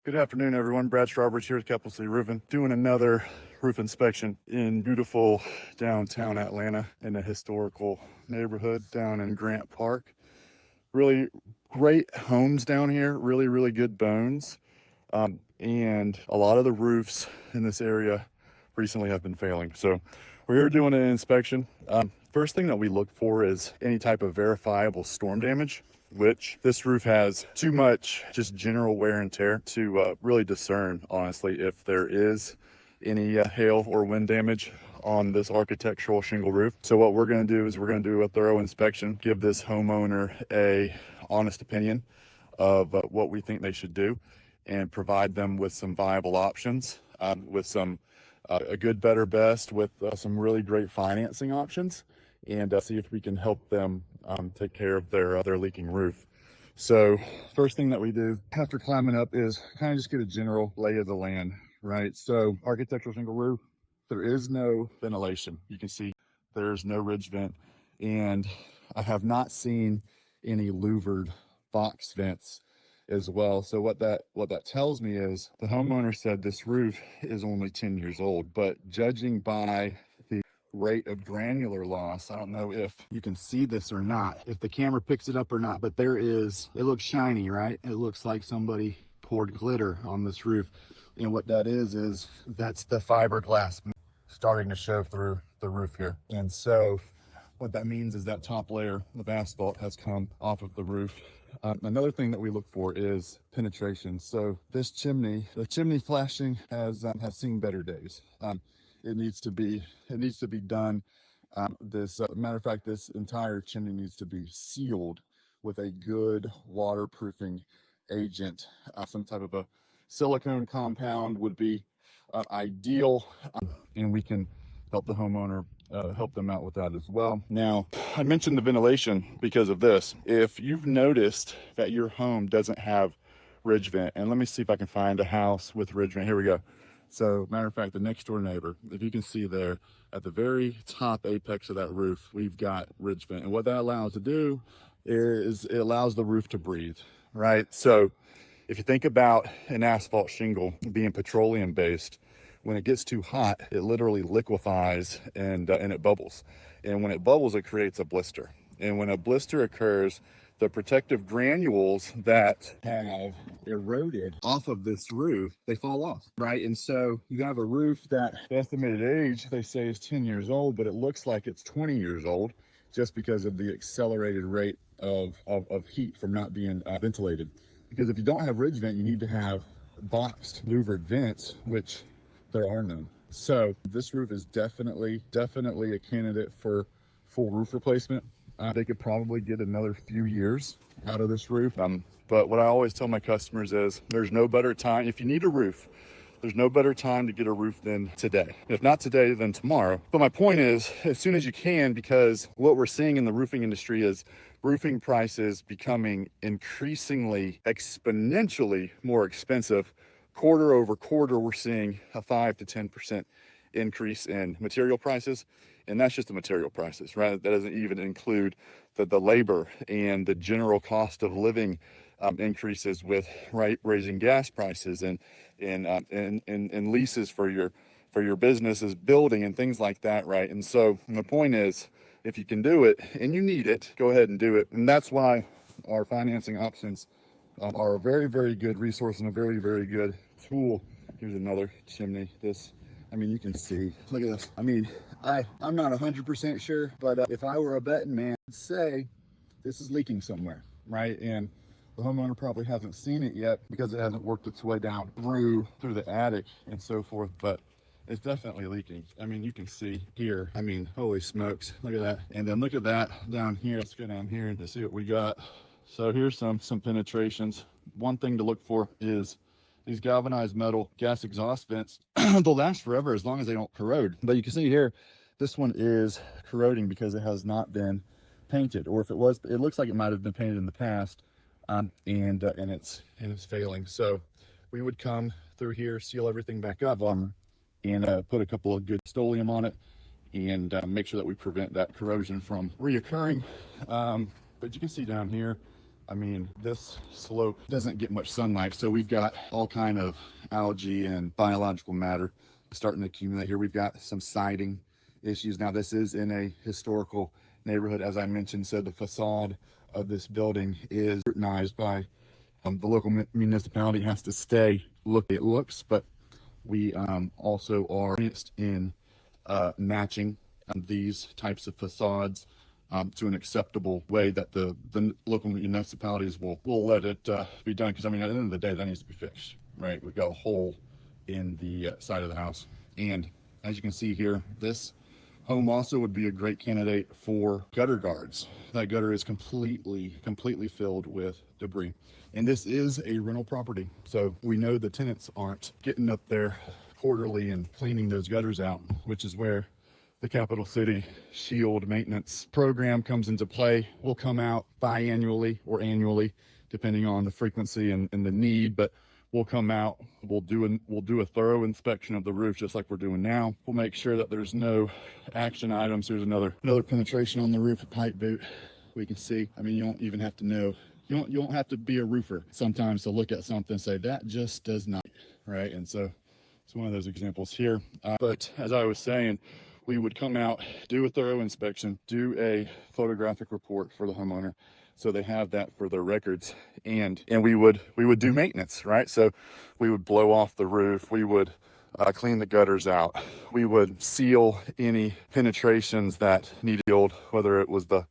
Good afternoon, everyone. Brad Strawbridge here at Capital City Roofing, doing another roof inspection in beautiful downtown Atlanta in a historical neighborhood down in Grant Park. Really great homes down here, really good bones. And a lot of the roofs in this area recently have been failing. So we're here doing an inspection. First thing that we look for is any type of verifiable storm damage, which this roof has too much just general wear and tear to really discern, honestly, if there is any hail or wind damage on this architectural shingle roof. So what we're going to do is we're going to do a thorough inspection, give this homeowner a honest opinion of what we think they should do, and provide them with some viable options, with some a good, better, best, with some really great financing options, and see if we can help them take care of their leaking roof. So first thing that we do after climbing up is kind of just get a general lay of the land, right? So architectural shingle roof, there is no ventilation. You can see there's no ridge vent, and I have not seen any louvered box vents as well. So what that tells me is the homeowner said this roof is only 10 years old, but judging by the rate of granular loss, I don't know if you can see this or not, if the camera picks it up or not, but it looks shiny, right? It looks like somebody poured glitter on this roof. And what that is that's the fiberglass starting to show through the roof here. And so what that means is that top layer of asphalt has come off of the roof. Another thing that we look for is penetration. So the chimney flashing has seen better days. It needs to be done. Matter of fact, this entire chimney needs to be sealed with a good waterproofing agent. Some type of a silicone compound would be ideal, and we can help the homeowner help them out with that as well. Now, I mentioned the ventilation because of this. If you've noticed that your home doesn't have ridge vent, and let me see if I can find a house with ridge vent. Here we go. So matter of fact, the next door neighbor, if you can see there at the very top apex of that roof, we've got ridge vent. And what that allows to do is it allows the roof to breathe, right? So if you think about an asphalt shingle being petroleum based, when it gets too hot, it literally liquefies and it bubbles. And when it bubbles, it creates a blister. And when a blister occurs, the protective granules that have eroded off of this roof, they fall off, right? And so you have a roof that the estimated age, they say, is 10 years old, but it looks like it's 20 years old just because of the accelerated rate of heat from not being ventilated. Because if you don't have ridge vent, you need to have boxed louvered vents, which there are none. So this roof is definitely a candidate for full roof replacement. They could probably get another few years out of this roof. But what I always tell my customers is there's no better time. If you need a roof, there's no better time to get a roof than today. If not today, then tomorrow. But my point is, as soon as you can, because what we're seeing in the roofing industry is roofing prices becoming increasingly exponentially more expensive. Quarter over quarter, we're seeing a 5 to 10% increase in material prices. And that's just the material prices, right? That doesn't even include the labor and the general cost of living increases with raising gas prices and leases for your business's building and things like that, right? And so the point is, if you can do it and you need it, go ahead and do it. And that's why our financing options are a very good resource and a very good tool. Here's another chimney. You can see, look at this. I'm not 100% sure, but if I were a betting man, I'd say this is leaking somewhere, right? And the homeowner probably hasn't seen it yet because it hasn't worked its way down through the attic and so forth, but it's definitely leaking. You can see here, holy smokes, look at that. And then look at that down here. Let's go down here to see what we got. So here's some penetrations. One thing to look for is these galvanized metal gas exhaust vents. They'll last forever as long as they don't corrode. But you can see here, this one is corroding because it has not been painted, or if it was, it looks like it might have been painted in the past, and it's failing. So we would come through here, seal everything back up, and put a couple of good Stolium on it, and make sure that we prevent that corrosion from reoccurring. But you can see down here, I mean, this slope doesn't get much sunlight, so we've got all kind of algae and biological matter starting to accumulate here. We've got some siding issues. Now, this is in a historical neighborhood, as I mentioned, so the facade of this building is scrutinized by the local municipality. Has to stay look it looks, but we also are experienced in matching these types of facades to an acceptable way that the local municipalities will let it be done. Because I mean, at the end of the day, that needs to be fixed, right? We've got a hole in the side of the house, and as you can see here, this home also would be a great candidate for gutter guards. That gutter is completely filled with debris, and this is a rental property, so we know the tenants aren't getting up there quarterly and cleaning those gutters out, which is where the Capital City Shield maintenance program comes into play. We'll come out biannually or annually, depending on the frequency and the need, but we'll come out, we'll do a thorough inspection of the roof, just like we're doing now. We'll make sure that there's no action items. There's another penetration on the roof, a pipe boot. We can see, I mean, you don't even have to know, you don't have to be a roofer sometimes to look at something and say, that just does not, right? And so it's one of those examples here. But as I was saying, we would come out, do a thorough inspection, do a photographic report for the homeowner, so they have that for their records, and we would do maintenance, right? So we would blow off the roof, we would clean the gutters out, we would seal any penetrations that needed sealed, whether it was the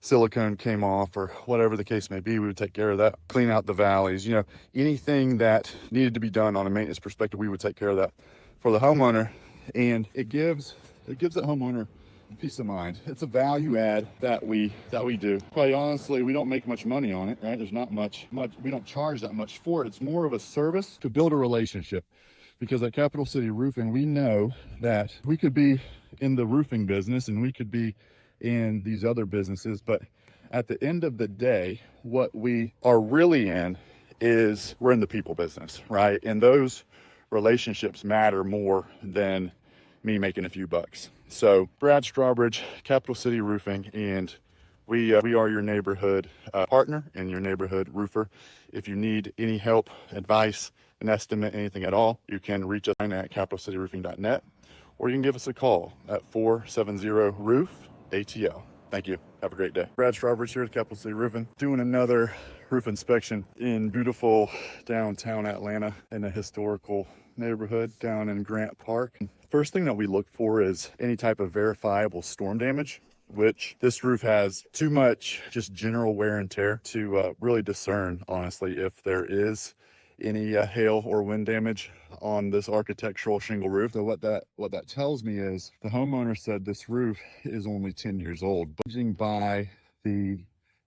silicone came off or whatever the case may be. We would take care of that, clean out the valleys, you know, anything that needed to be done on a maintenance perspective, we would take care of that for the homeowner, and it gives that homeowner peace of mind. It's a value add that we do. Quite honestly, we don't make much money on it, right? There's not much, we don't charge that much for it. It's more of a service to build a relationship, because at Capital City Roofing, we know that we could be in the roofing business and we could be in these other businesses, but at the end of the day, what we are really in is we're in the people business, right? And those relationships matter more than me making a few bucks. So Brad Strawbridge, Capital City Roofing, and we are your neighborhood partner and your neighborhood roofer. If you need any help, advice, an estimate, anything at all, you can reach us at capitalcityroofing.net, or you can give us a call at 470-ROOF-ATL. Thank you. Have a great day. Brad Strawbridge here at Capital City Roofing, doing another roof inspection in beautiful downtown Atlanta in a historical neighborhood down in Grant Park. First thing that we look for is any type of verifiable storm damage, which this roof has too much just general wear and tear to really discern, honestly, if there is any hail or wind damage on this architectural shingle roof. So what that tells me is the homeowner said this roof is only 10 years old. Judging by the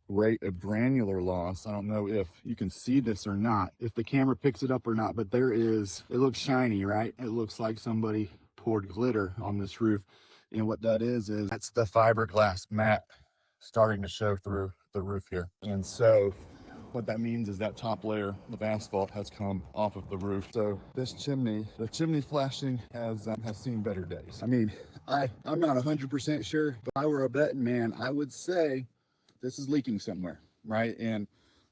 rate of granular loss, I don't know if you can see this or not, if the camera picks it up or not, but it looks shiny, right? It looks like somebody poured glitter on this roof. And what that is that's the fiberglass mat starting to show through the roof here. And so what that means is that top layer of asphalt has come off of the roof. So this chimney, the chimney flashing has seen better days. I mean, I'm not 100% sure, but if I were a betting man, I would say this is leaking somewhere, right? And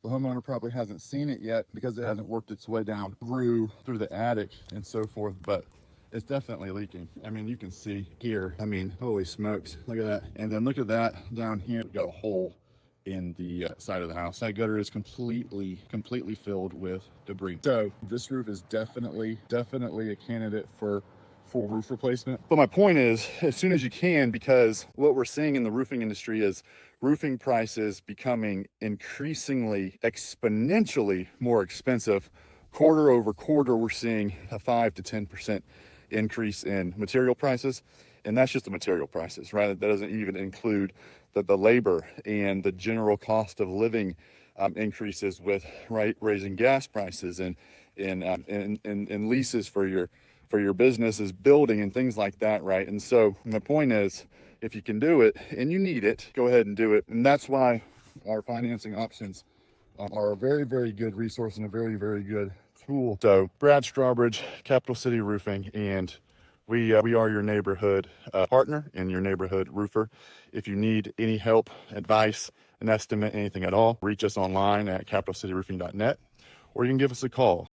the homeowner probably hasn't seen it yet because it hasn't worked its way down through the attic and so forth, but it's definitely leaking. I mean, you can see here, I mean, holy smokes, look at that. And then look at that down here, we've got a hole in the side of the house. That gutter is completely filled with debris. So this roof is definitely a candidate for roof replacement. But my point is, as soon as you can, because what we're seeing in the roofing industry is roofing prices becoming increasingly exponentially more expensive. Quarter over quarter, we're seeing a 5 to 10% increase in material prices. And that's just the material prices, right? That doesn't even include the labor and the general cost of living increases with raising gas prices and leases for your business's building and things like that, right? And so my point is, if you can do it and you need it, go ahead and do it. And that's why our financing options are a very, very good resource and a very, very good tool. So Brad Strawbridge, Capital City Roofing, and we are your neighborhood partner and your neighborhood roofer. If you need any help, advice, an estimate, anything at all, reach us online at capitalcityroofing.net, or you can give us a call